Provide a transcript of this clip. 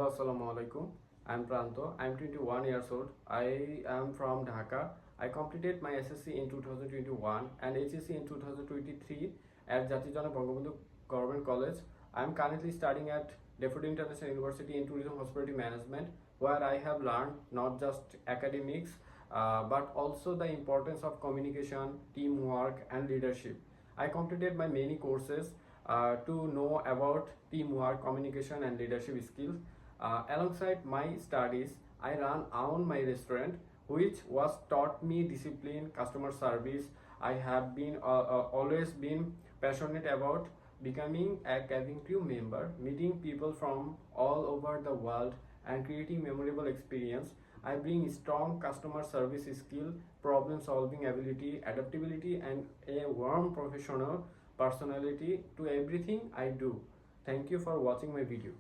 Assalamu alaikum. I'm Pranto. I'm 21 years old. I am from Dhaka. I completed my SSC in 2021 and HSC in 2023 at Jatijana Bangabandhu Government College. I'm currently studying at Daffodil International University in Tourism Hospitality Management, where I have learned not just academics but also the importance of communication, teamwork, and leadership. I completed my many courses to know about teamwork, communication, and leadership skills. Alongside my studies, I run on my restaurant, which was taught me discipline, customer service. I have been always been passionate about becoming a cabin crew member, meeting people from all over the world, and creating memorable experience. I bring strong customer service skill, problem solving ability, adaptability, and a warm professional personality to everything I do. Thank you for watching my video.